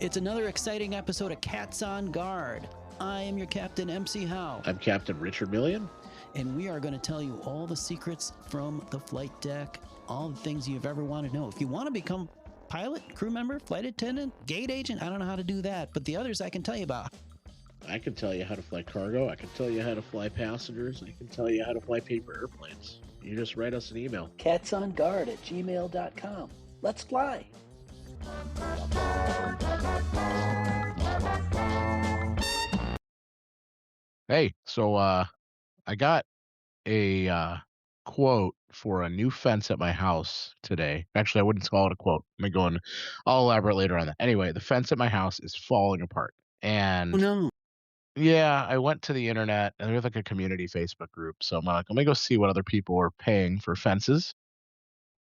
It's another exciting episode of Cats on Guard. I am your Captain MC Howe. I'm Captain Richard Millian. And we are going to tell you all the secrets from the flight deck, all the things you've ever wanted to know. If you want to become pilot, crew member, flight attendant, gate agent, I don't know how to do that, but the others I can tell you about. I can tell you how to fly cargo. I can tell you how to fly passengers. I can tell you how to fly paper airplanes. You just write us an email. catsonguard@gmail.com. Let's fly. Hey, so I got a quote for a new fence at my house today. Actually, I wouldn't call it a quote. I'll elaborate later on that. Anyway, the fence at my house is falling apart. And Oh, no. yeah, I went to the internet and there's like a community Facebook group. So I'm like, let me go see what other people are paying for fences.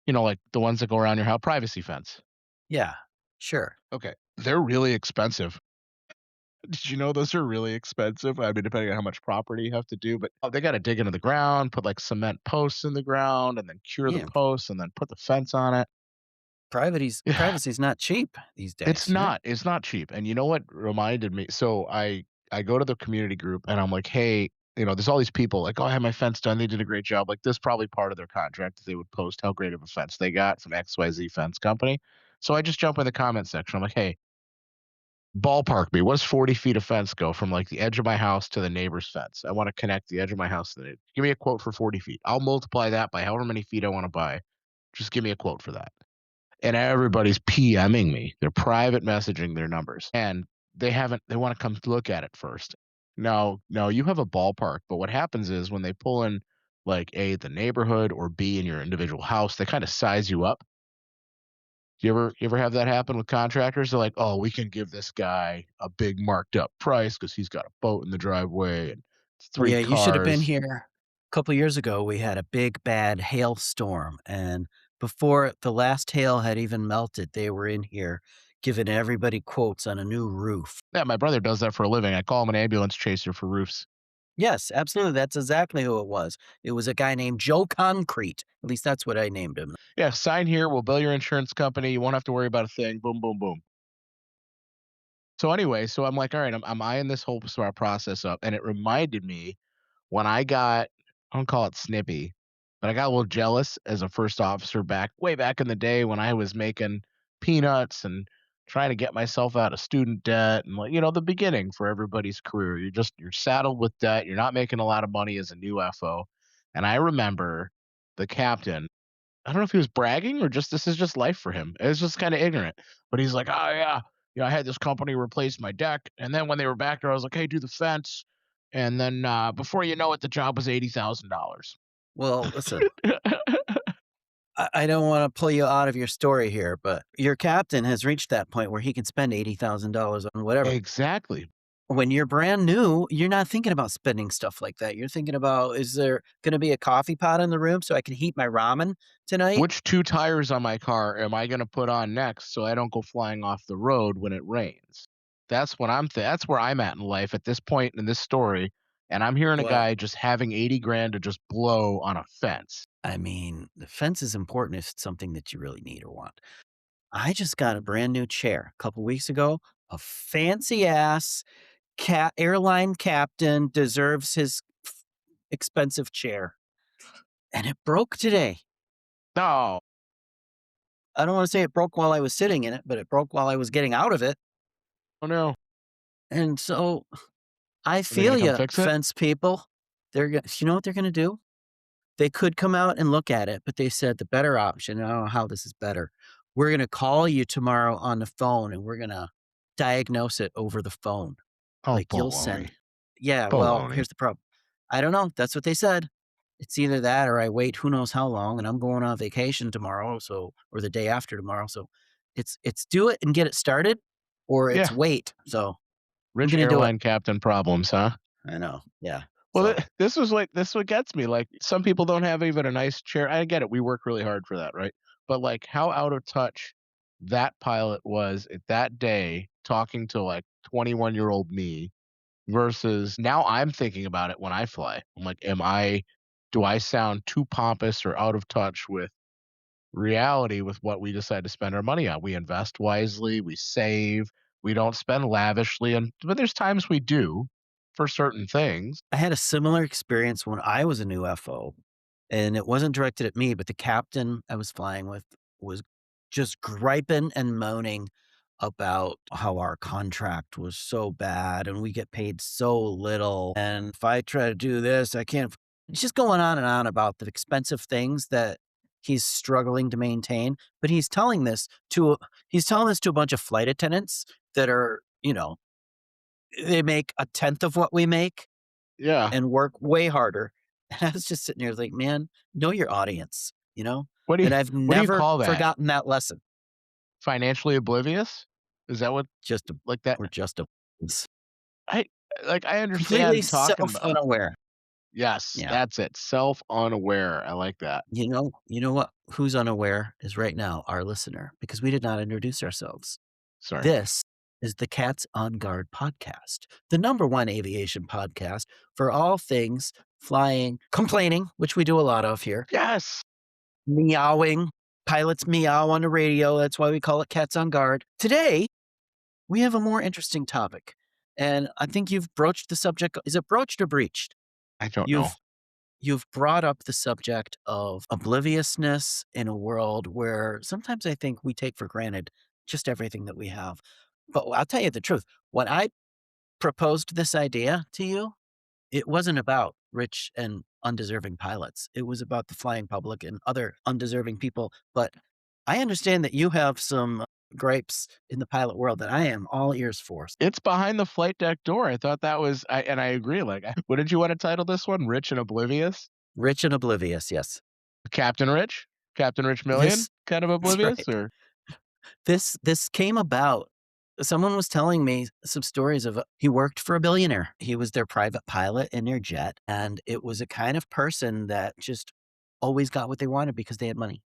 You know, like the ones that go around your house, privacy fence. Yeah, sure. Okay. They're really expensive. Did you know those are really expensive? I mean, depending on how much property you have to do, but they got to dig into the ground, put like cement posts in the ground, and then cure the posts, and then put the fence on it. Privacy's not cheap these days. It's not. It's not cheap. And you know what reminded me? So I go to the community group, and I'm like, hey, you know, there's all these people like, oh, I had my fence done. They did a great job. Like this, probably part of their contract. They would post how great of a fence they got from XYZ Fence Company. So I just jump in the comment section. I'm like, hey, ballpark me. What does 40 feet of fence go from like the edge of my house to the neighbor's fence? I want to connect the edge of my house to the. Give me a quote for 40 feet. I'll multiply that by however many feet I want to buy. Just give me a quote for that. And everybody's PMing me. They're private messaging their numbers. And they want to come look at it first. No, you have a ballpark. But what happens is when they pull in like A, the neighborhood, or B, in your individual house, they kind of size you up. You ever have that happen with contractors? They're like, oh, we can give this guy a big marked up price because he's got a boat in the driveway and three cars. You should have been here a couple of years ago. We had a big bad hailstorm, and before the last hail had even melted, they were in here giving everybody quotes on a new roof. Yeah, my brother does that for a living. I call him an ambulance chaser for roofs. Yes, absolutely. That's exactly who it was. It was a guy named Joe Concrete. At least that's what I named him. Yeah, sign here. We'll bill your insurance company. You won't have to worry about a thing. Boom, boom, boom. So anyway, I'm like, all right, I'm eyeing this whole process up. And it reminded me when I don't call it snippy, but I got a little jealous as a first officer way back in the day when I was making peanuts and trying to get myself out of student debt and, like, you know, the beginning for everybody's career. You're saddled with debt. You're not making a lot of money as a new FO. And I remember the captain, I don't know if he was bragging or this is just life for him. It was just kind of ignorant, but he's like, oh yeah, you know, I had this company replace my deck. And then when they were back there, I was like, hey, do the fence. And then before you know it, the job was $80,000. Well, listen, I don't want to pull you out of your story here, but your captain has reached that point where he can spend $80,000 on whatever. Exactly. When you're brand new, you're not thinking about spending stuff like that. You're thinking about, is there going to be a coffee pot in the room so I can heat my ramen tonight? Which 2 tires on my car am I going to put on next so I don't go flying off the road when it rains? That's what that's where I'm at in life at this point in this story. And I'm hearing a guy just having 80 grand to just blow on a fence. I mean, the fence is important if it's something that you really need or want. I just got a brand new chair a couple weeks ago. A fancy ass airline captain deserves his expensive chair. And it broke today. No. I don't want to say it broke while I was sitting in it, but it broke while I was getting out of it. Oh, no. And so I feel you, fence people. You know what they're going to do? They could come out and look at it, but they said the better option, I don't know how this is better. We're going to call you tomorrow on the phone and we're going to diagnose it over the phone. Oh, like you'll send. Yeah, well, here's the problem. I don't know. That's what they said. It's either that or I wait who knows how long, and I'm going on vacation tomorrow, or the day after tomorrow. So it's do it and get it started, or it's wait. So rich airline captain problems, huh? I know. Yeah. Well, So this what gets me, like, some people don't have even a nice chair. I get it, we work really hard for that, right? But, like, how out of touch that pilot was at that day talking to, like, 21-year-old me versus now I'm thinking about it when I fly. I'm like, do I sound too pompous or out of touch with reality with what we decide to spend our money on? We invest wisely, we save, we don't spend lavishly, and but there's times we do for certain things. I had a similar experience when I was a new FO, and it wasn't directed at me, but the captain I was flying with was just griping and moaning about how our contract was so bad and we get paid so little. And if I try to do this, I can't. He's just going on and on about the expensive things that he's struggling to maintain. But he's telling this to a bunch of flight attendants that are, they make a tenth of what we make Yeah. and work way harder. And I was just sitting there like, "Man, know your audience," you know? What do you And I've what do you never call that? forgotten that lesson. Financially oblivious? Is that what Just a like that? we're just a I I completely understand talking about. self-unaware. Yes, Yeah. that's it. Self-unaware. I like that. You know what? Who's unaware is right now our listener because we did not introduce ourselves. Sorry. This is the Cats on Guard podcast, the number one aviation podcast for all things flying, complaining, which we do a lot of here, Yes. meowing. Pilots meow on the radio. That's why we call it Cats on Guard. Today, we have a more interesting topic. And I think you've broached the subject. Is it broached or breached? I don't know. You've you've brought up the subject of obliviousness in a world where sometimes I think we take for granted just everything that we have. But I'll tell you the truth. When I proposed this idea to you, it wasn't about rich and undeserving pilots. It was about the flying public and other undeserving people. But I understand that you have some gripes in the pilot world that I am all ears for. It's behind the flight deck door. I thought that was I agree, like, what did you wanna title this one? Rich and Oblivious? Rich and oblivious, yes. Captain Rich? Captain Rich Million This kind of that's oblivious, right. or This came about. Someone was telling me some stories of he worked for a billionaire. He was their private pilot in their jet, and it was a kind of person that just always got what they wanted because they had money,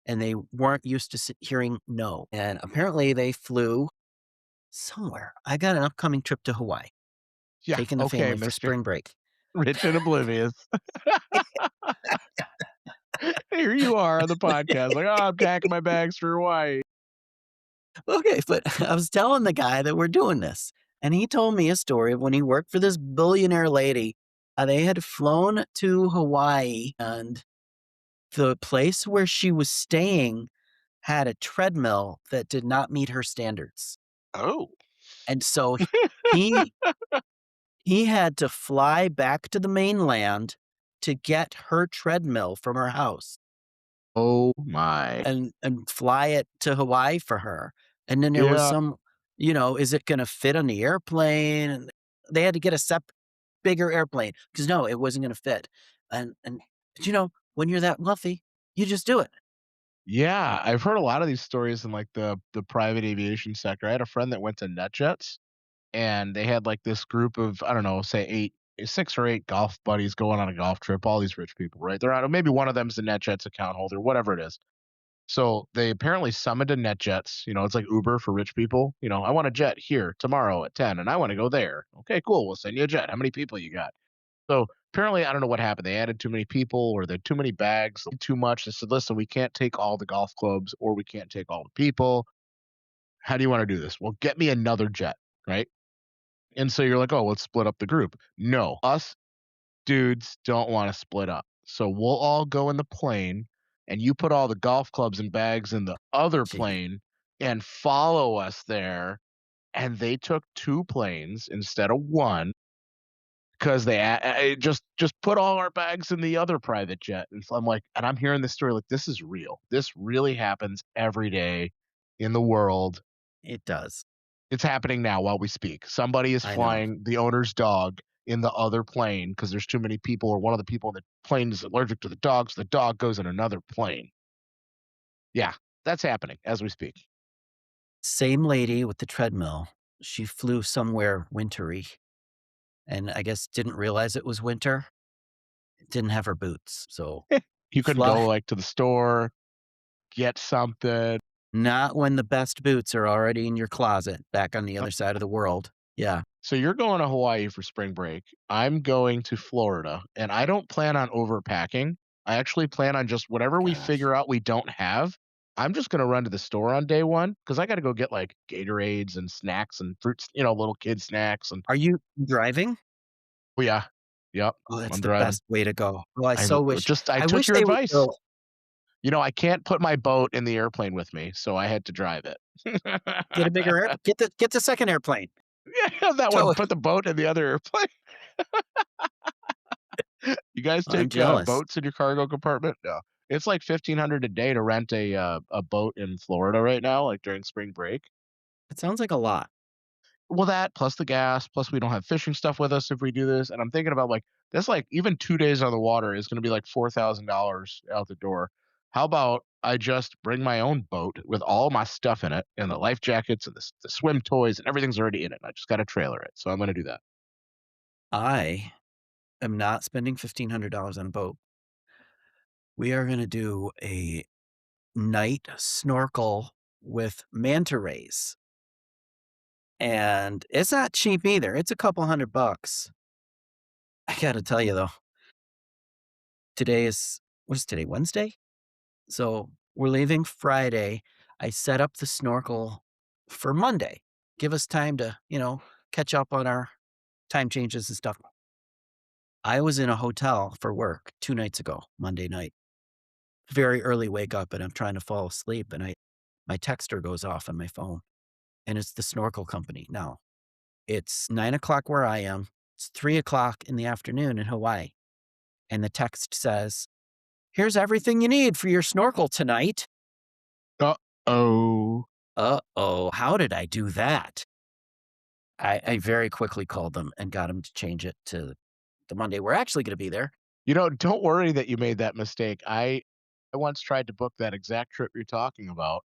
and they weren't used to hearing no. And apparently, they flew somewhere. I got an upcoming trip to Hawaii, yeah, taking the okay, family for Mister spring break. Rich and Oblivious. Here you are on the podcast, like, "Oh, I'm packing my bags for Hawaii." Okay, but I was telling the guy that we're doing this, and he told me a story of when he worked for this billionaire lady. They had flown to Hawaii, and the place where she was staying had a treadmill that did not meet her standards. Oh. And so he he had to fly back to the mainland to get her treadmill from her house Oh my. and fly it to Hawaii for her. And then there was Yeah. some, is it gonna fit on the airplane? And they had to get a bigger airplane because no, it wasn't gonna fit. And but when you're that wealthy, you just do it. Yeah, I've heard a lot of these stories in, like, the private aviation sector. I had a friend that went to NetJets, and they had, like, this group of, I don't know, say 6 or 8 golf buddies going on a golf trip, all these rich people, right? They're on maybe one of them's a NetJets account holder, whatever it is. So, they apparently summoned a NetJets, it's like Uber for rich people, "I want a jet here tomorrow at 10, and I wanna go there." "Okay, cool, we'll send you a jet. How many people you got?" So apparently, I don't know what happened. They added too many people or they had too many bags, too much. They said, listen, we can't take all the golf clubs or we can't take all the people. How do you want to do this? Well, get me another jet, right? And so you're like, oh, let's split up the group. No, us dudes don't want to split up. So we'll all go in the plane and you put all the golf clubs and bags in the other Gee, plane and follow us there. And they took 2 planes instead of 1 'cause just put all our bags in the other private jet, and so I'm like and I'm hearing this story like, this is real. This really happens every day in the world. it does. It's happening now while we speak. Somebody is I know. flying the owner's dog in the other plane because there's too many people or one of the people in the plane is allergic to the dog, so the dog goes in another plane. Yeah, that's happening as we speak. Same lady with the treadmill. She flew somewhere wintry, and I guess didn't realize it was winter. Didn't have her boots, so You couldn't fly go, like, to the store, get something. not when the best boots are already in your closet back on the other side of the world. Yeah. So you're going to Hawaii for spring break. I'm going to Florida, and I don't plan on overpacking. I actually plan on just whatever we Gosh. figure out we don't have. I'm just going to run to the store on day one because I got to go get like Gatorades and snacks and fruits, little kid snacks. And Are you driving? oh, yeah, yep, Oh, that's I'm the driving. best way to go. Oh, I I so wish just I I took wish your they would advice. build I can't put my boat in the airplane with me, so I had to drive it. get a bigger air get the 2nd airplane. Yeah, that one. Tow Put the boat in the other airplane. You guys I'm take, jealous. boats in your cargo compartment? No. It's like 1,500 a day to rent a boat in Florida right now, like, during spring break. It sounds like a lot. Well, that plus the gas, plus we don't have fishing stuff with us if we do this, and I'm thinking about, like, that's, like even 2 days on the water is gonna be, like, $4,000 out the door. How about I just bring my own boat with all my stuff in it, and the life jackets and the swim toys, and everything's already in it, and I just gotta trailer it, so I'm gonna do that. I am not spending $1,500 on a boat. We are gonna do a night snorkel with manta rays, and it's not cheap either. It's a couple $100. I gotta tell you though, today is what is today, Wednesday? So, we're leaving Friday. I set up the snorkel for Monday. Give us time to, catch up on our time changes and stuff. I was in a hotel for work 2 nights ago, Monday night. Very early wake up, and I'm trying to fall asleep, and I my texter goes off on my phone, and it's the snorkel company. Now, it's 9 o'clock where I am. It's 3 o'clock in the afternoon in Hawaii, and the text says, "Here's everything you need for your snorkel tonight." Uh-oh. Uh-oh, how did I do that? I very quickly called them and got them to change it to the Monday we're actually gonna be there. Don't worry that you made that mistake. I once tried to book that exact trip you're talking about,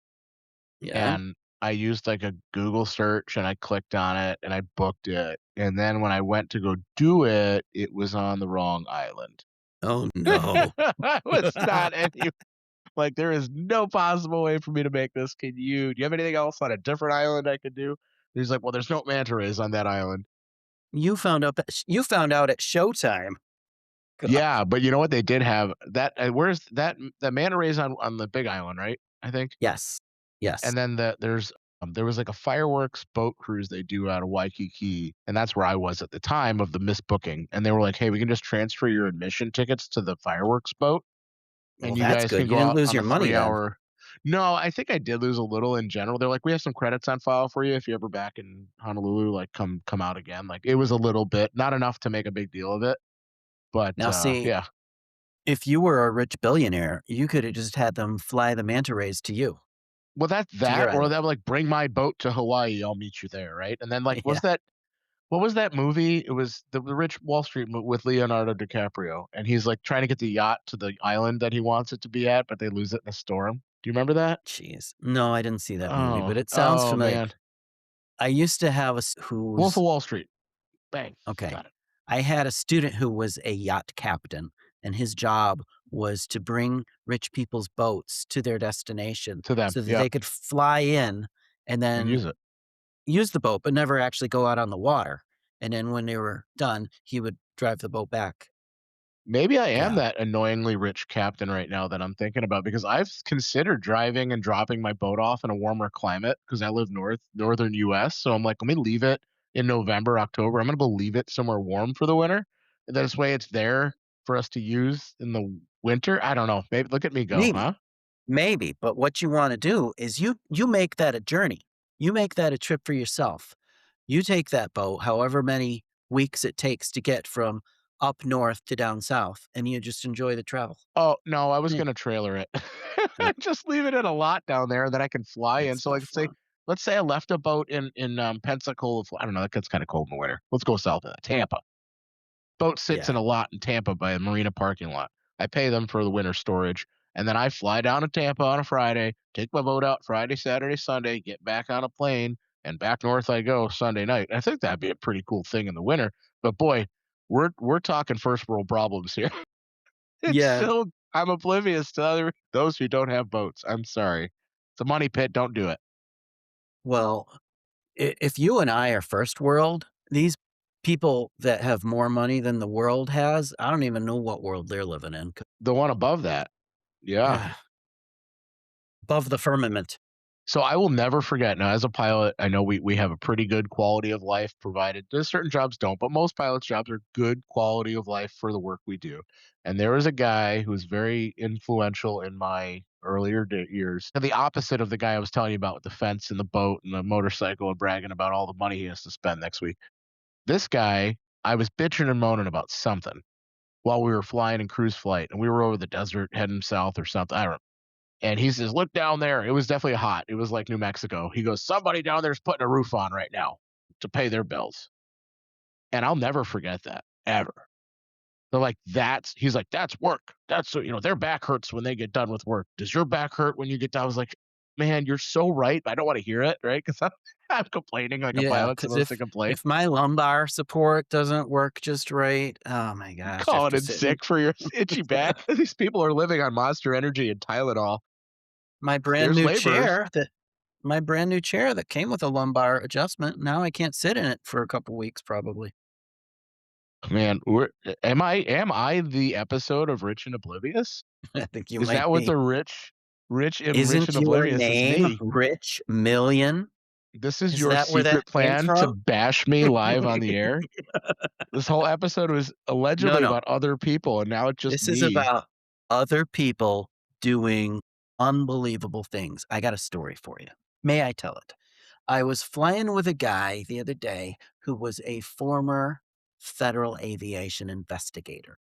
Yeah? and I used, like, a Google search, and I clicked on it, and I booked it, and then when I went to go do it, it was on the wrong island. Oh, no. I was not any like, there is no possible way for me to make this. Do you have anything else on a different island I could do? He's like, "Well, there's no manta rays on that island." You found out at showtime. Yeah, Gosh. but you know what? They did have that where's that the manta rays on the Big Island, right? I think? Yes. Yes. And then there was, like, a fireworks boat cruise they do out of Waikiki, and that's where I was at the time of the misbooking, and they were like, "Hey, we can just transfer your admission tickets to the fireworks boat, Well, and you that's guys can good. You go didn't out lose on your a money then. 3 hour." No, I think I did lose a little in general. They're like, "We have some credits on file for you if you're ever back in Honolulu, like, come out again." Like, it was a little bit, not enough to make a big deal of it, but, Now see, yeah. if you were a rich billionaire, you coulda just had them fly the manta rays to you, Well, that's to your that, or island. that would, like, "Bring my boat to Hawaii, I'll meet you there," right? And then, like, Yeah. what was that movie? It was the Rich Wall Street with Leonardo DiCaprio, and he's, like, trying to get the yacht to the island that he wants it to be at, but they lose it in a storm. Do you remember that? Jeez. No, I didn't see that movie, but Oh, it sounds oh, familiar. man. I used to have Wolf of who's Wall Street. Bang, okay. got it. I had a student who was a yacht captain, and his job was to bring rich people's boats to their destination To them, so that yep, they could fly in and and then use it. use the boat, but never actually go out on the water. And then when they were done, he would drive the boat back. Maybe I am Yeah. that annoyingly rich captain right now that I'm thinking about because I've considered driving and dropping my boat off in a warmer climate because I live northern US. So I'm like, let me leave it in November, October. I'm gonna go leave it somewhere warm for the winter. And this way it's there for us to use in the winter. I don't know. Maybe look at me go, Maybe. huh? Maybe, but what you wanna do is you make that a journey. You make that a trip for yourself. You take that boat, however many weeks it takes to get from up north to down south, and you just enjoy the travel. Oh, no, I was Yeah. gonna trailer it. Uh, Just leave it in a lot down there that I can fly in. that's So, no like, fun. let's say I left a boat in Pensacola. I don't know, that gets kinda cold in the winter. Let's go south of that, Tampa. Boat sits in Yeah. a lot in Tampa by a marina parking lot. I pay them for the winter storage, and then I fly down to Tampa on a Friday, take my boat out Friday, Saturday, Sunday, get back on a plane, and back north I go Sunday night. I think that'd be a pretty cool thing in the winter. But boy, we're talking first world problems here. It's Yeah, so I'm oblivious to those who don't have boats. I'm sorry. It's a money pit. Don't do it. well, if you and I are first world, these people that have more money than the world has, I don't even know what world they're living in. The one above that. Yeah. Above the firmament. So I will never forget. Now, as a pilot, I know we have a pretty good quality of life provided. There's certain jobs don't, but most pilots' jobs are good quality of life for the work we do. And there was a guy who was very influential in my earlier years, and the opposite of the guy I was telling you about with the fence and the boat and the motorcycle and bragging about all the money he has to spend next week. This guy, I was bitching and moaning about something while we were flying in cruise flight, and we were over the desert heading south or something. I don't know, and he says, "Look down there." It was definitely hot. It was like New Mexico. He goes, "Somebody down there's putting a roof on right now to pay their bills." And I'll never forget that ever. They're like, he's like, "That's work. Their back hurts when they get done with work. Does your back hurt when you get done?" I was like, "Man, you're so right. I don't want to hear it, right?" Because I'm complaining like a Yeah, pilot's because supposed to complain. if my lumbar support doesn't work just right, oh my gosh, Calling after in sitting sick for your itchy back. These people are living on Monster Energy and Tylenol. my brand There's new laborers. chair that my brand new chair that came with a lumbar adjustment, now I can't sit in it for a couple weeks probably. Man, am I the episode of Rich and Oblivious? I think you Is might that what be. the rich and rich and Isn't your oblivious is name me? Rich Million? This is Is your that where that secret came plan to from? bash me live on the air? This whole episode was No, allegedly no. about other people, and now it's just This is me. about other people doing unbelievable things. I got a story for you. May I tell it? I was flying with a guy the other day who was a former federal aviation investigator.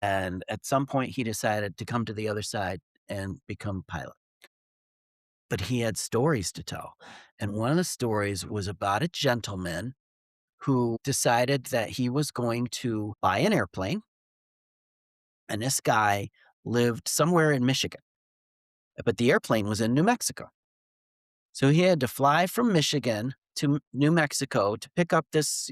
And at some point, he decided to come to the other side and become a pilot. But he had stories to tell. And one of the stories was about a gentleman who decided that he was going to buy an airplane. And this guy lived somewhere in Michigan, but the airplane was in New Mexico. So he had to fly from Michigan to New Mexico to pick up this,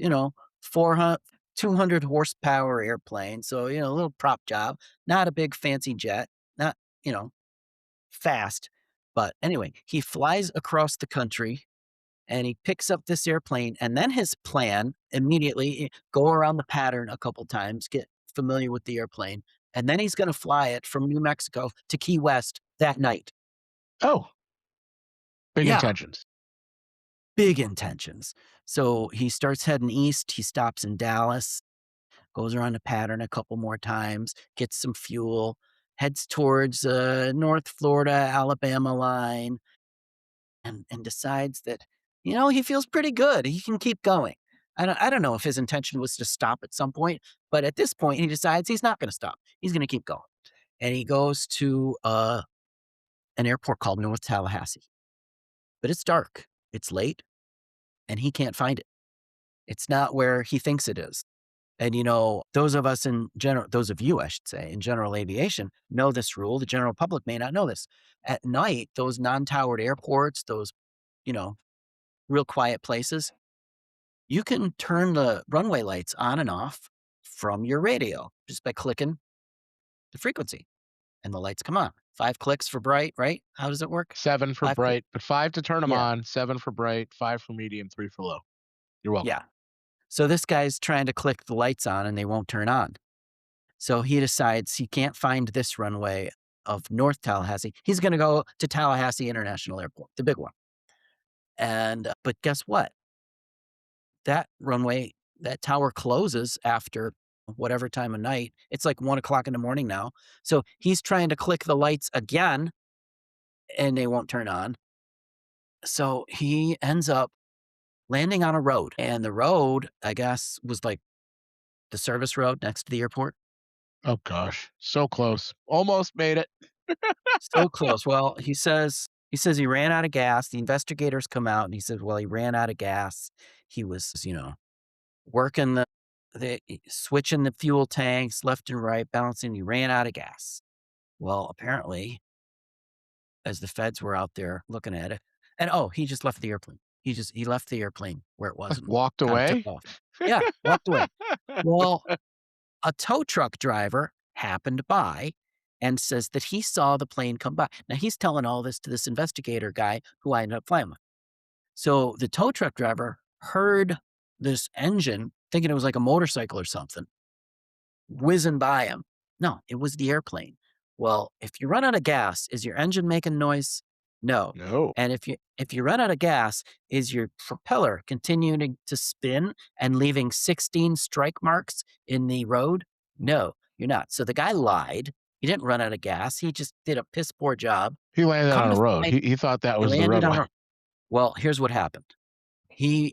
400, 200 horsepower airplane. So, a little prop job, not a big fancy jet, not, you know, fast. But anyway, he flies across the country and he picks up this airplane. And then his plan immediately go around the pattern a couple times, get familiar with the airplane. And then he's going to fly it from New Mexico to Key West that night. Oh, big Yeah, intentions. big intentions. So he starts heading east. He stops in Dallas, goes around the pattern a couple more times, gets some fuel, heads towards North Florida, Alabama line, and decides that, he feels pretty good. He can keep going. I don't know if his intention was to stop at some point, but at this point, he decides he's not going to stop. He's going to keep going. And he goes to an airport called North Tallahassee. But it's dark, it's late, and he can't find it. It's not where he thinks it is. And, those of us in general, those of you, I should say, in general aviation know this rule. The general public may not know this. At night, those non towered airports, those, you know, real quiet places, you can turn the runway lights on and off from your radio just by clicking the frequency and the lights come on. 5 clicks for bright, right? How does it work? 7 for 5 clicks. bright, but 5 to turn them Yeah. on, 7 for bright, 5 for medium, 3 for low. You're welcome. Yeah. So this guy's trying to click the lights on and they won't turn on. So he decides he can't find this runway of North Tallahassee. He's going to go to Tallahassee International Airport, the big one. And but guess what? That runway, that tower closes after whatever time of night. It's like 1 o'clock in the morning now. So he's trying to click the lights again and they won't turn on. So he ends up landing on a road. And the road, I guess, was like the service road next to the airport. Oh gosh, so close. Almost made it. So close. Well, he says he ran out of gas. The investigators come out and he says, well, he ran out of gas. He was, working the switching the fuel tanks left and right, balancing. He ran out of gas. Well, apparently, as the feds were out there looking at it, and he just left the airplane. He left the airplane where it was and Walked kinda took away? off. Yeah, walked away. Well, a tow truck driver happened by and says that he saw the plane come by. Now he's telling all this to this investigator guy who I ended up flying with. So the tow truck driver heard this engine, thinking it was like a motorcycle or something, whizzing by him. No, it was the airplane. Well, if you run out of gas, is your engine making noise? No. No. And if you run out of gas, is your propeller continuing to spin and leaving 16 strike marks in the road? No, you're not. So the guy lied. He didn't run out of gas. He just did a piss poor job. He landed Come on to a road. find, He thought that he was the landed on runway. a well, here's what happened. You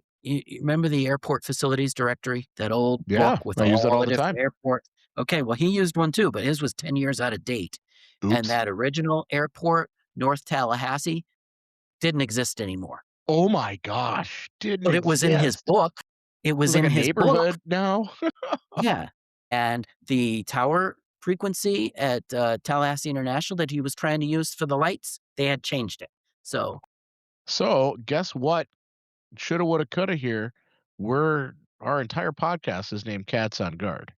remember the airport facilities directory, that old book Yeah, with I use that all all the the different time. airports? Okay, well, he used one too, but his was 10 years out of date, and Oops. that original airport, North Tallahassee, didn't exist anymore, Oh my gosh, didn't but it was in his exist. book. It It was was like in a his book. neighborhood now. Yeah, and the tower frequency at, Tallahassee International that he was trying to use for the lights, they had changed it. So, So, guess what? Shoulda, woulda, coulda here. Our entire podcast is named Cats on Guard.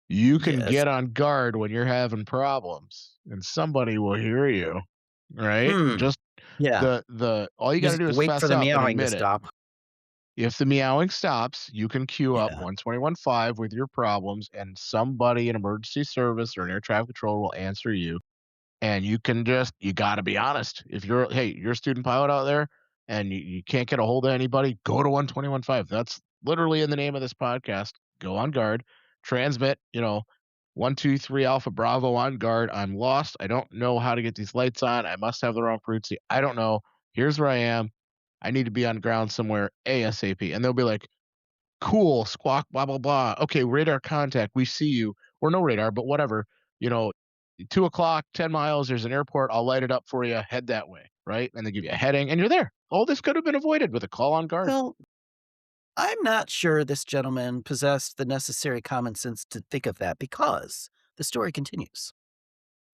You can yes. get on guard when you're having problems, and somebody will hear you, right? Hmm, Just yeah. the all you gotta Just do is wait for fess the up and meowing to admit it. stop. If the meowing stops, you can queue up Yeah. 121.5 with your problems, and somebody in emergency service or an air traffic control will answer you. And you gotta be honest. If you're a student pilot out there and you can't get a hold of anybody, go to 121.5. That's literally in the name of this podcast. Go on guard, transmit, 123 Alpha Bravo on guard. I'm lost. I don't know how to get these lights on. I must have the wrong frequency. I don't know. Here's where I am. I need to be on ground somewhere ASAP. And they'll be like, cool, squawk, blah, blah, blah. Okay, radar contact. We see you. Or no radar, but whatever. You know, 2 o'clock, 10 miles, there's an airport. I'll light it up for you. Head that way. Right. And they give you a heading and you're there. All this could have been avoided with a call on guard. Well, I'm not sure this gentleman possessed the necessary common sense to think of that because the story continues.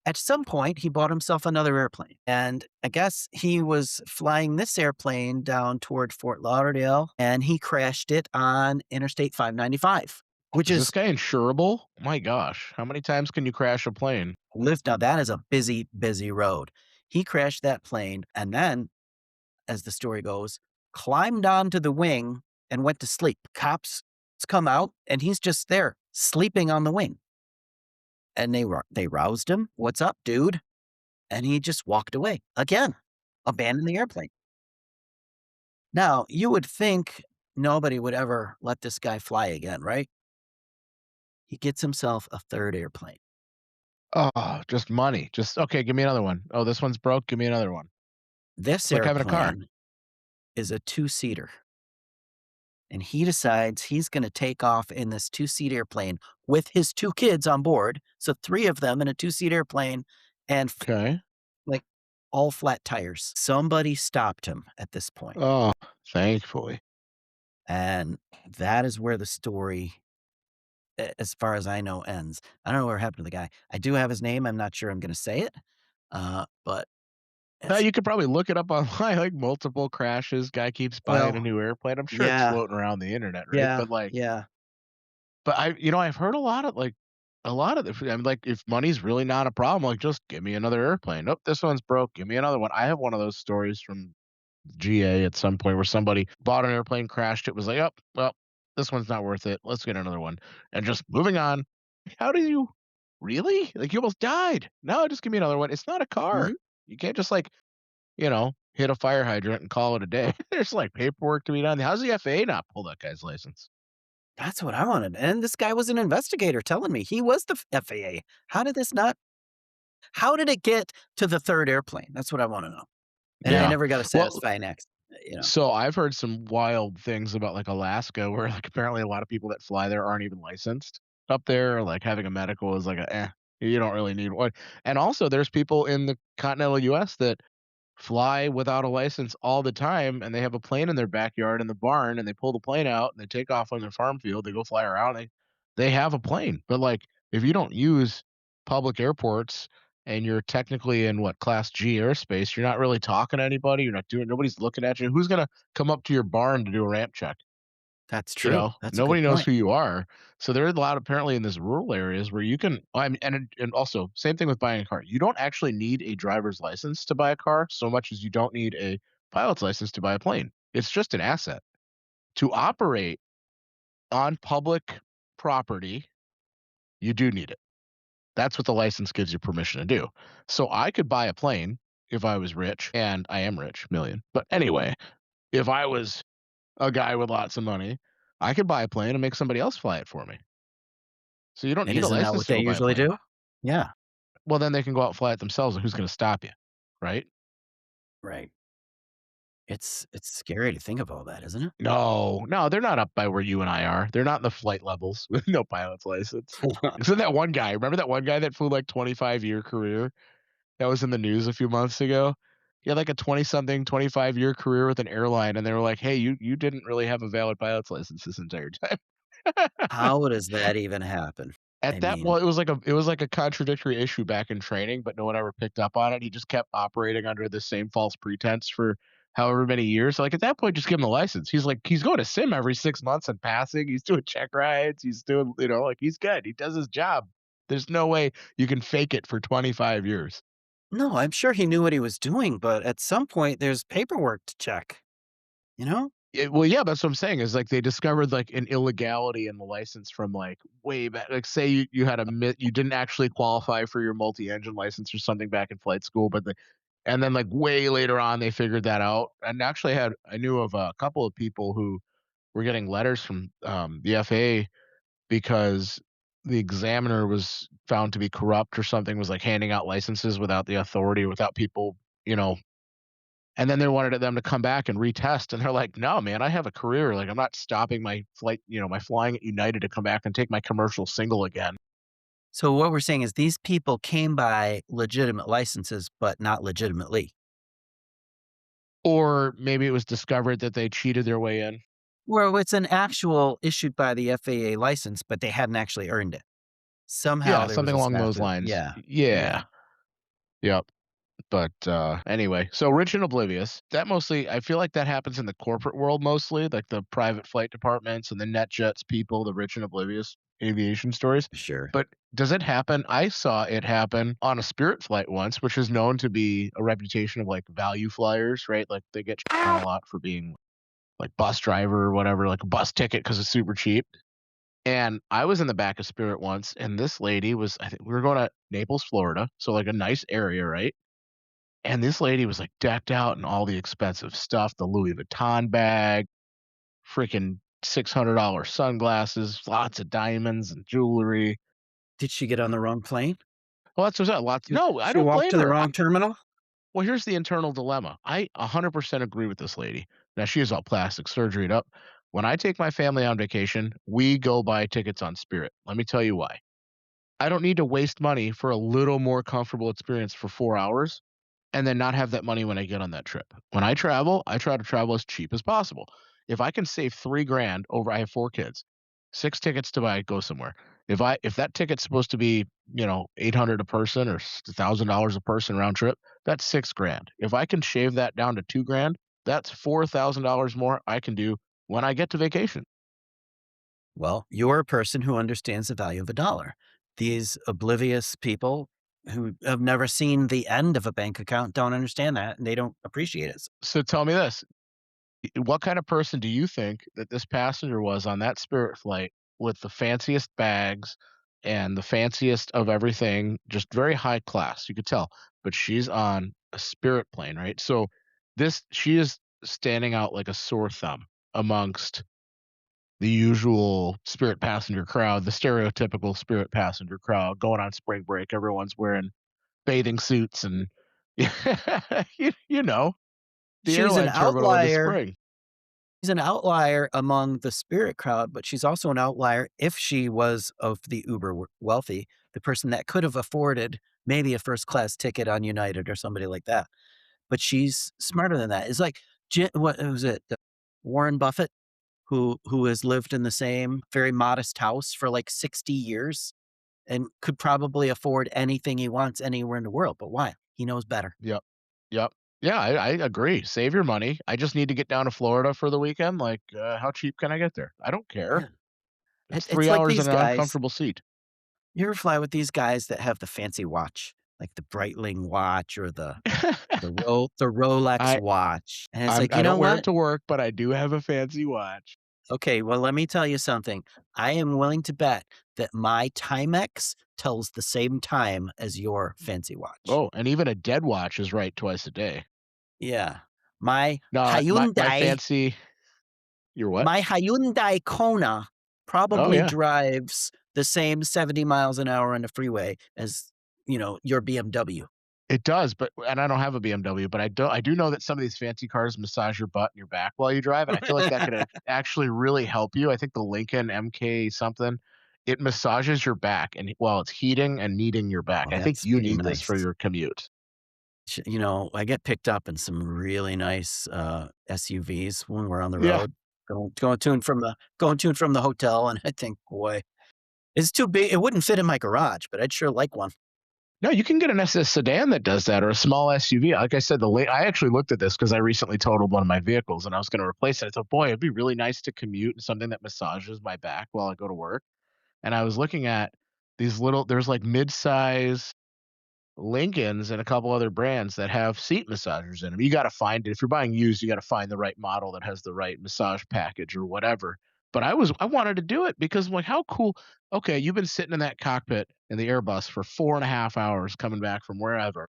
At some point, he bought himself another airplane. And I guess he was flying this airplane down toward Fort Lauderdale and he crashed it on Interstate 595, which Is this is guy insurable? My gosh. How many times can you crash a plane? lived. Now, that is a busy, busy road. He crashed that plane and then, as the story goes, climbed onto the wing and went to sleep. Cops come out and he's just there sleeping on the wing. And they roused him. "What's up, dude?" And he just walked away again, abandoned the airplane. Now, you would think nobody would ever let this guy fly again, right? He gets himself a third airplane. Oh, just money. Just okay, give me another one. Oh, this one's broke. Give me another one. This It's like having a car. airplane is a two-seater, and he decides he's gonna take off in this two-seat airplane with his 2 kids on board, so 3 of them in a two-seat airplane, and Okay. like, all flat tires. Somebody stopped him at this point, Oh, thankfully. and that is where the story, as far as I know, ends. I don't know what happened to the guy. I do have his name, I'm not sure I'm gonna say it, but it's You could probably look it up online, like multiple crashes. Guy keeps buying a well, new airplane. I'm sure it's yeah, floating around the internet, right? yeah, But like, yeah. I've heard a lot of the. I'm like, if money's really not a problem, like just give me another airplane. Nope, this one's broke. Give me another one. I have one of those stories from GA at some point where somebody bought an airplane, crashed it, was like, oh, well, this one's not worth it. Let's get another one, and just moving on. How do you really like? You almost died. No, just give me another one. It's not a car. Mhm. You can't just like hit a fire hydrant and call it a day. There's like paperwork to be done. How's the FAA not pull that guy's license? That's what I wanted, and this guy was an investigator telling me he was the FAA. How did this not how did it get to the 3rd airplane? That's what I wanna know, and I Yeah. never got a Well, satisfying answer. so I've heard some wild things about like Alaska where like apparently a lot of people that fly there aren't even licensed up there. Or, like having a medical is like you don't really need one. And also there's people in the continental US that fly without a license all the time and they have a plane in their backyard in the barn and they pull the plane out and they take off on their farm field, they go fly around, they have a plane. But like if you don't use public airports and you're technically in what class G airspace, you're not really talking to anybody. You're not doing. Nobody's looking at you. Who's gonna come up to your barn to do a ramp check? That's You true. know, That's a good nobody knows point. who you are. So there are a lot apparently in this rural areas where you can. I mean, and also same thing with buying a car. You don't actually need a driver's license to buy a car so much as you don't need a pilot's license to buy a plane. It's just an asset to operate on public property. You do need it. That's what the license gives you permission to do. So I could buy a plane if I was rich, and I am rich, million. But anyway, if I was a guy with lots of money, I could buy a plane and make somebody else fly it for me. So you don't And need a isn't that license what to they go buy a usually plane. do? Yeah, Well, then they can go out and fly it themselves, and who's going to stop you? Right? right. It's scary to think of all that, isn't it? No, no, they're not up by where you and I are. They're not in the flight levels with no pilot's license. Isn't that one guy? Remember that one guy that flew like 25-year career that was in the news a few months ago? He had like a 20 something, 25-year career with an airline, and they were like, hey, you didn't really have a valid pilot's license this entire time. How does that even happen? At I that mean, well, it was like a contradictory issue back in training, but no one ever picked up on it. He just kept operating under the same false pretense for however many years. Like at that point, just give him the license. He's like he's going to sim every 6 months and passing. He's doing check rides. He's doing like he's good. He does his job. There's no way you can fake it for 25 years. no, I'm sure he knew what he was doing, but at some point there's paperwork to check, you know? Well, yeah, that's what I'm saying is like they discovered like an illegality in the license from like way back. Like say you had you didn't actually qualify for your multi-engine license or something back in flight school, but and then like way later on they figured that out. And actually I knew of a couple of people who were getting letters from the FAA because the examiner was found to be corrupt or something, was like handing out licenses without the authority, without people, and then they wanted them to come back and retest, and they're like, "No, man, I have a career. Like, I'm not stopping my flight, my flying at United to come back and take my commercial single again." So what we're saying is these people came by legitimate licenses, but not legitimately. Or maybe it was discovered that they cheated their way in. Well, it's an actual issued by the FAA license, but they hadn't actually earned it. Somehow Yeah, there was something a along those snafu. lines. Yeah. Yeah. Yeah, Yep. But anyway, so Rich and Oblivious, that mostly I feel like that happens in the corporate world mostly, like the private flight departments and the NetJets people, the Rich and Oblivious aviation stories. sure. But does it happen? I saw it happen on a Spirit flight once, which is known to be a reputation of like value flyers, right? Like they get shit on a lot for being like bus driver or whatever, like a bus ticket because it's super cheap. And I was in the back of Spirit once, and this lady was, I think we were going to Naples, Florida. So like a nice area, right? And this lady was, like, decked out in all the expensive stuff, the Louis Vuitton bag, freaking $600 sunglasses, lots of diamonds and jewelry. Did she get on the wrong plane? Well, that's what's that lots no, I She don't walked blame to the her. wrong terminal? Well, here's the internal dilemma. I 100% agree with this lady. Now, she is all plastic surgeryed up. When I take my family on vacation, we go buy tickets on Spirit. Let me tell you why. I don't need to waste money for a little more comfortable experience for 4 hours and then not have that money when I get on that trip. When I travel, I try to travel as cheap as possible. If I can save 3 grand over I have 4 kids, 6 tickets to buy go somewhere. If that ticket's supposed to be, 800 a person or $1,000 a person round trip, that's 6 grand. If I can shave that down to 2 grand, that's $4,000 more I can do when I get to vacation. Well, you're a person who understands the value of a dollar. These oblivious people who have never seen the end of a bank account don't understand that, and they don't appreciate it. So tell me this, what kind of person do you think that this passenger was on that Spirit flight with the fanciest bags and the fanciest of everything, just very high class, you could tell, but she's on a Spirit plane, right? So she is standing out like a sore thumb amongst the usual Spirit passenger crowd, the stereotypical Spirit passenger crowd going on spring break. Everyone's wearing bathing suits and you know, the She's an airline terminal in the outlier. spring. She's an outlier among the spirit crowd, but she's also an outlier if she was of the wealthy, the person that could have afforded maybe a first class ticket on United or somebody like that. But she's smarter than that. It's like what was it? Warren Buffett, who has lived in the same very modest house for like 60 years. and could probably afford anything he wants anywhere in the world, but why? He knows better. Yep. Yep. Yeah, I agree. Save your money. I just need to get down to Florida for the weekend. Like, how cheap can I get there? I don't care. Yeah. It's It's 3 like hours in these an guys. uncomfortable seat. You ever fly with these guys that have the fancy watch, like the Breitling watch or the Rolex I watch, and it's like, I "You know don't wear it what? to work, but I do have a fancy watch. Okay, well, let me tell you something. I am willing to bet that my Timex tells the same time as your fancy watch." Oh, and even a dead watch is right twice a day. Yeah. My No, my Hyundai fancy your what? my Hyundai Kona Oh, probably yeah. drives the same 70 miles an hour on the freeway as, your BMW. It does, but and I don't have a BMW, but I do know that some of these fancy cars massage your butt and your back while you drive, and I feel like that could actually really help you. I think the Lincoln MK something, it massages your back and while it's heating and kneading your back. Oh, I think that's you pretty need this for nice. your commute. I get picked up in some really nice, SUVs when we're on the Yeah. road, going to and from the hotel, and I think, "Boy, it's too big." It wouldn't fit in my garage, but I'd sure like one. No, you can get an SS sedan that does that or a small SUV. Like I said, I actually looked at this because I recently totaled one of my vehicles and I was going to replace it. I thought, boy, it'd be really nice to commute in something that massages my back while I go to work. And I was looking at there's like mid-size Lincolns and a couple other brands that have seat massagers in them. You got to find it. If you're buying used, you got to find the right model that has the right massage package or whatever. But I wanted to do it because I'm like, how cool. Okay, you've been sitting in that cockpit in the Airbus for 4.5 hours coming back from wherever.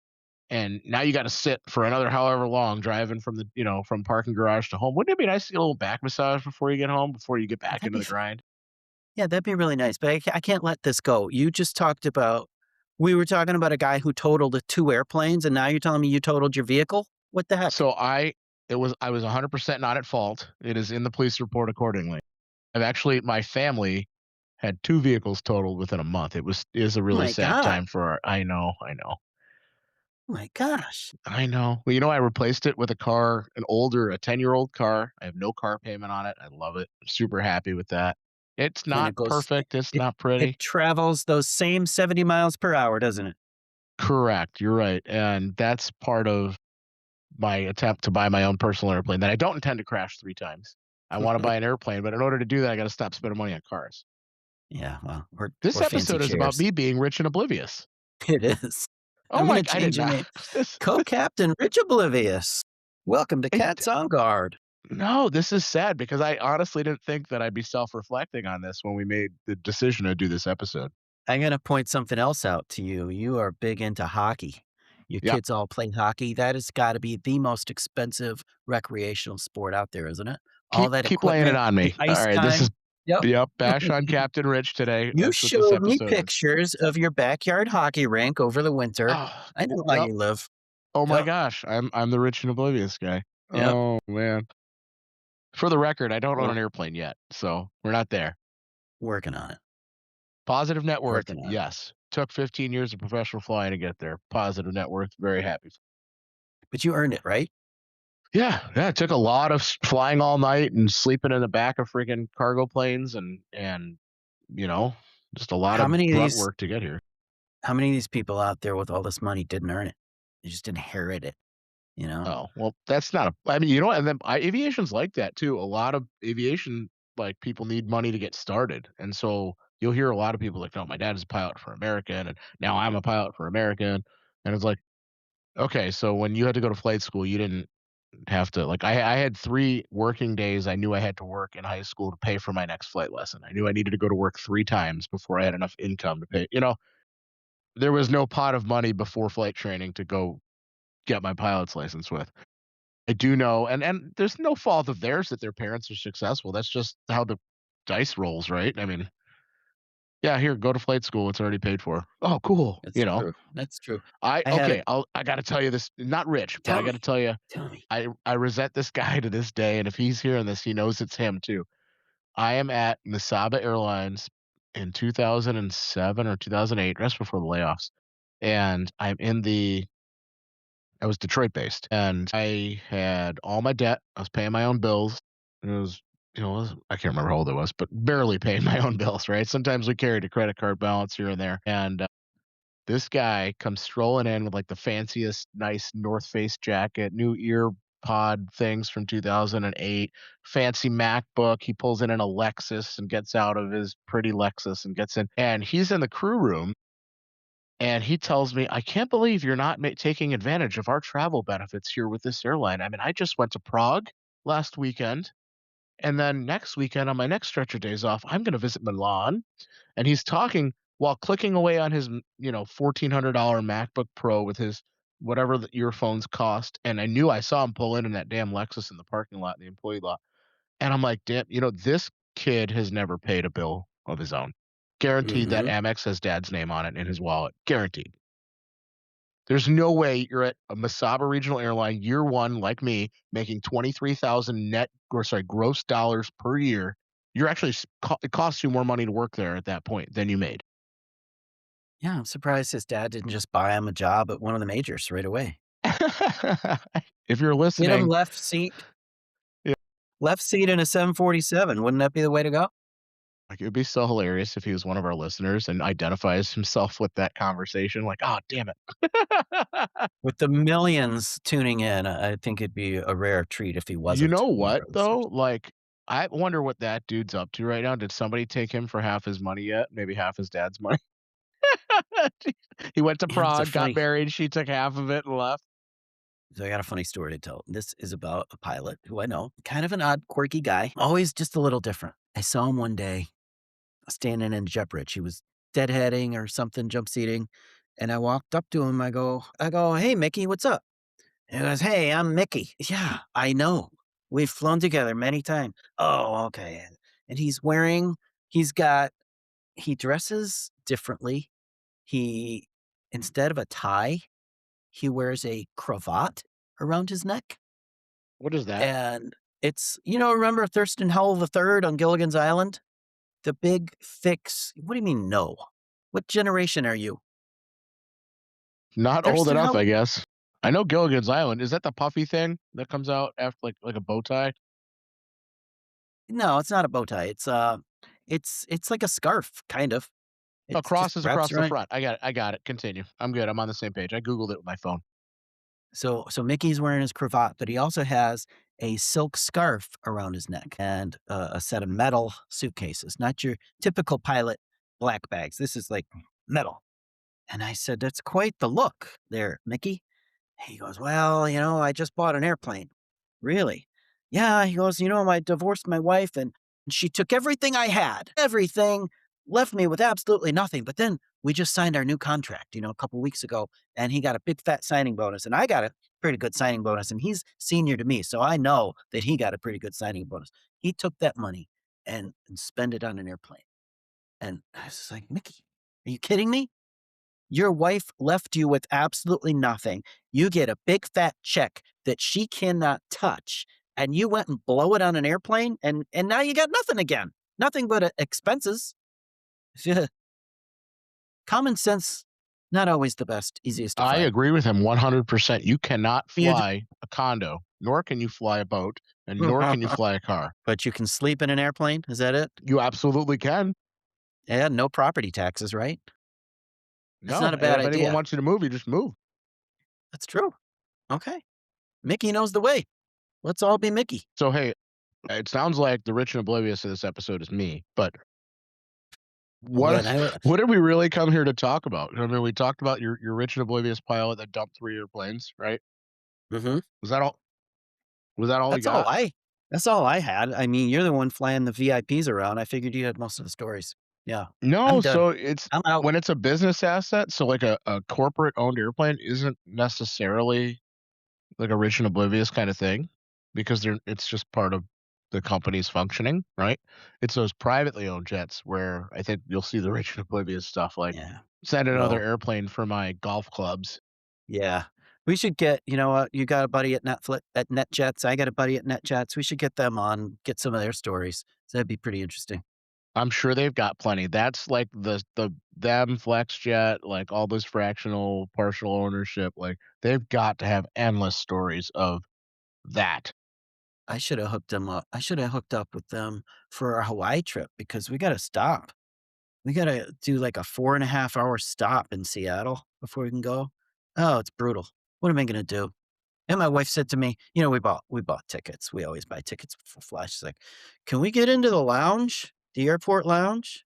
And now you got to sit for another however long driving from from parking garage to home. Wouldn't it be nice to get a little back massage before you get home, before you get back That'd into be the grind? Yeah, that'd be really nice, but I can't let this go. You just talked about We were talking about a guy who totaled 2 airplanes, and now you're telling me you totaled your vehicle? What the heck? So I was 100% not at fault. It is in the police report accordingly. I've actually my family had 2 vehicles totaled within a month. It is a Oh really my sad god. time for our I know, Oh my gosh. I know. Well, I replaced it with a 10-year-old car. I have no car payment on it. I love it. I'm super happy with that. It's And not it goes it perfect. It's it not it pretty. travels those same 70 miles per hour, doesn't it? Correct. You're right. And that's part of my attempt to buy my own personal airplane that I don't intend to crash 3 times. I wanna buy an airplane, but in order to do that, I gotta stop spending money on cars. Yeah, well, This or fancy episode is about chairs. me being rich and oblivious. It is. Oh I'm my gonna g I did change your not name. this Co-Captain Rich Oblivious. Welcome to it Cats on Guard. no, this is sad because I honestly didn't think that I'd be self-reflecting on this when we made the decision to do this episode. I'm gonna point something else out to you. You are big into hockey. Your Yeah. kids all play hockey. That has gotta be the most expensive recreational sport out there, isn't it? All that Keep laying it equipment, on the me. ice Alright, this is time. Yep. yep, bash on Captain Rich today. You That's what this showed me episode is. pictures of your backyard hockey rink over the winter. Oh, I know how yep. you live. Oh my Yep, gosh, I'm the rich and oblivious guy. yep. Oh, man. For the record, I don't own We're an airplane yet, so we're not there. working on it, Positive net worth, working on it. yes. Took 15 years of professional flying to get there. Positive net worth, very happy. But you earned it, right? Yeah, yeah, it took a lot of flying all night and sleeping in the back of freaking cargo planes you know, just a lot How of many of grunt these work to get here. how many of these people out there with all this money didn't earn it? They just inherit it, you know? Oh, well, that's not a I mean, you know what, and then aviation's like that too. A lot of aviation, like, people need money to get started, and so you'll hear a lot of people like, "No, my dad is a pilot for American, and now I'm a pilot for American," and it's like, okay, so when you had to go to flight school, you didn't have to like I had 3 working days I knew I had to work in high school to pay for my next flight lesson. I knew I needed to go to work 3 times before I had enough income to pay there was no pot of money before flight training to go get my pilot's license with. I do know and there's no fault of theirs that their parents are successful. That's just how the dice rolls, right? I mean, yeah, here, go to flight school. It's already paid for. Oh, cool. That's true. That's true. I I had a okay, I gotta tell you this, not rich, but I Tell gotta me, tell you tell me. I resent this guy to this day, and if he's hearing this, he knows it's him too. I am at Mesaba Airlines in 2007 or 2008, just before the layoffs, and I was Detroit based, and I had all my debt. I was paying my own bills. It was I can't remember how old I was, but barely paying my own bills, right? Sometimes we carried a credit card balance here and there. And this guy comes strolling in with like the fanciest, nice North Face jacket, new ear pod things from 2008, fancy MacBook. He pulls in a Lexus and gets out of his pretty Lexus and gets in. And he's in the crew room and he tells me, I can't believe you're not taking advantage of our travel benefits here with this airline. I mean, I just went to Prague last weekend. And then next weekend, on my next stretch of days off, I'm going to visit Milan. And he's talking while clicking away on his, $1,400 MacBook Pro with his whatever the earphones cost. And I saw him pull in that damn Lexus in the parking lot, in the employee lot. And I'm like, damn, this kid has never paid a bill of his own. Guaranteed that Mhm. Amex has dad's name on it in his wallet. Guaranteed. There's no way you're at a Masaba Regional Airline year one, like me, making 23,000 gross dollars per year. You're actually it costs you more money to work there at that point than you made. Yeah, I'm surprised his dad didn't just buy him a job at one of the majors right away. If you're Get him listening, yeah, left seat in a 747, wouldn't that be the way to go? like it would be so hilarious if he was one of our listeners and identifies himself with that conversation. Like, oh, damn it. With the millions tuning in, I think it'd be a rare treat if he You wasn't know one of what our though? listeners. Like, I wonder what that dude's up to right now. Did somebody take him for half his money yet? Maybe half his dad's money. He went to Yeah, that's a Prague, got funny married, she took half of it and left. so I got a funny story to tell. This is about a pilot who I know, kind of an odd, quirky guy, always just a little different. I saw him one day standing in jet bridge. He was deadheading or something, jump seating, and I walked up to him. I go, "Hey, Mickey, what's up?" And he goes, "Hey, I'm Mickey." Yeah, I know. We've flown together many times. Oh, okay. And he's got, he dresses differently. He, instead of a tie, he wears a cravat around his neck. What is that? And it's, remember Thurston Howell III on Gilligan's Island? The big, what do you mean, no? What generation are you? Not old Thurston enough, Howell? I guess. I know Gilligan's Island. Is that the puffy thing that comes out after like a bow tie? No, it's not a bow tie. It's like a scarf, kind of. It's just Across is wraps across the around. front. I got it. Continue. I'm good. I'm on the same page. I Googled it with my phone. So Mickey's wearing his cravat, but he also has a silk scarf around his neck and a set of metal suitcases, not your typical pilot black bags. This is like metal. And I said, "That's quite the look there, Mickey." He goes, "Well, I just bought an airplane." "Really?" "Yeah." He goes, "I divorced my wife and she took everything I had, everything, left me with absolutely nothing. But then we just signed our new contract, a couple weeks ago, and he got a big fat signing bonus. And I got a pretty good signing bonus. And he's senior to me. So I know that he got a pretty good signing bonus. He took that money and spent it on an airplane." And I was just like, "Mickey, are you kidding me? Your wife left you with absolutely nothing. You get a big fat check that she cannot touch, and you went and blow it on an airplane, and now you got nothing again. Nothing but, expenses." Yeah. Common sense, not always the best, easiest to I find. agree with him 100%. You cannot You d fly a condo, nor can you fly a boat, and nor can you fly a car. But you can sleep in an airplane, is that it? You absolutely can. Yeah, no property taxes, right? That's No, not a and bad if anyone idea. wants you to move, you just move. That's true. Okay. Mickey knows the way. Let's all be Mickey. So, hey, it sounds like the rich and oblivious of this episode is me, but what When I what did we really come here to talk about? I mean, we talked about your rich and oblivious pilot that dumped 3 airplanes, right? Mhm. Was that all was that all we That's all got? I that's all I had. I mean, you're the one flying the VIPs around. I figured you had most of the stories. Yeah. No, I'm done. so it's I'm out. when it's a business asset, so like a corporate owned airplane isn't necessarily like a rich and oblivious kind of thing because it's just part of the company's functioning, right? It's those privately owned jets where I think you'll see the rich and oblivious stuff like Yeah. send another Well, airplane for my golf clubs. yeah. We should get, you know what? You got a buddy at NetJets. I got a buddy at NetJets. We should get them on, get some of their stories. So that'd be pretty interesting. I'm sure they've got plenty. That's like the them FlexJet, like all those fractional partial ownership, like they've got to have endless stories of that. I should have hooked them up. I should have hooked up with them for our Hawaii trip because we gotta stop. We gotta do like a 4.5 hour stop in Seattle before we can go. Oh, it's brutal. What am I gonna do? And my wife said to me, we bought tickets. We always buy tickets before fly. She's like, "Can we get into the lounge, the airport lounge?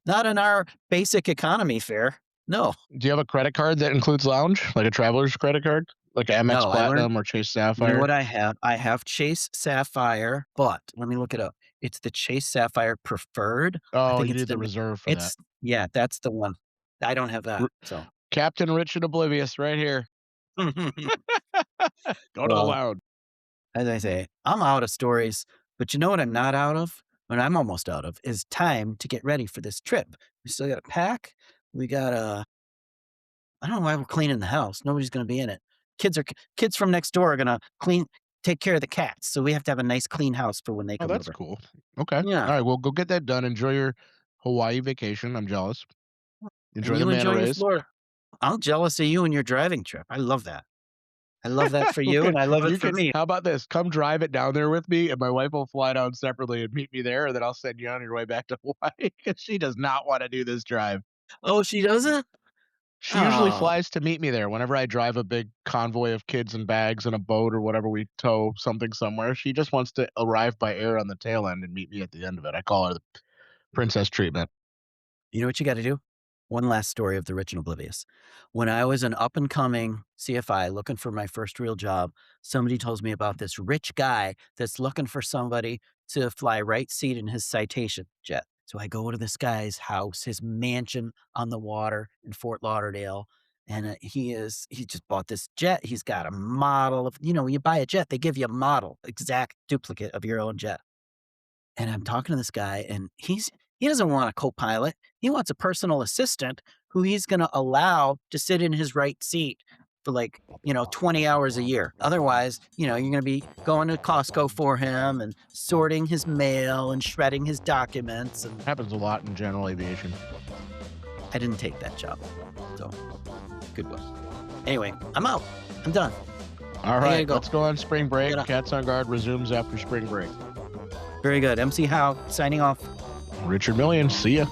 Not in our basic economy fare. No, Do you have a credit card that includes lounge, like a traveler's credit card, like a Amex no." I learned. Platinum or Chase You know Sapphire? what I have? I have Chase Sapphire, but let me look it up. It's the Chase Sapphire Preferred. I Oh, think you it's need the the n reserve for that. it's yeah, that's the one. I don't have R that, so Captain Rich and Oblivious right here. Go to the well, lounge. as I say, I'm out of stories, but you know what I'm not out of? What I'm almost out of is time to get ready for this trip. We still gotta pack. We gotta I don't know why we're cleaning the house. Nobody's gonna be in it. Kids from next door are gonna take care of the cats, so we have to have a nice clean house for when they Oh, come that's over. cool. Okay. Yeah, Alright, well, go get that done. Enjoy your Hawaii vacation. I'm jealous. and Enjoy the you manta enjoy your rays. Florida. I'm jealous of you and your driving trip. I love that. I love that for you, Okay, and I love it you for can me. how about this? Come drive it down there with me, and my wife will fly down separately and meet me there, and then I'll send you on your way back to Hawaii because she does not wanna do this drive. Oh, she doesn't? She usually Oh, flies to meet me there whenever I drive a big convoy of kids and bags in a boat or whatever we tow something somewhere. She just wants to arrive by air on the tail end and meet me at the end of it. I call her the princess treatment. you know what you gotta do? One last story of the rich and oblivious. When I was an up and coming CFI looking for my first real job, somebody tells me about this rich guy that's looking for somebody to fly right seat in his citation jet. So I go to this guy's house, his mansion on the water in Fort Lauderdale. And he just bought this jet. He's got a model of, you buy a jet, they give you a model, exact duplicate of your own jet. And I'm talking to this guy, and he doesn't want a co-pilot. He wants a personal assistant who he's gonna allow to sit in his right seat for, like, 20 hours a year. Otherwise, you're gonna be going to Costco for him and sorting his mail and shredding his documents, and Happens a lot in general aviation. I didn't take that job. So, good one. Anyway, I'm out. I'm done. All I gotta right, go. let's go on spring I break. gotta Cats on Guard resumes after spring break. Very good. MC Howe signing off. Richard Million, see ya.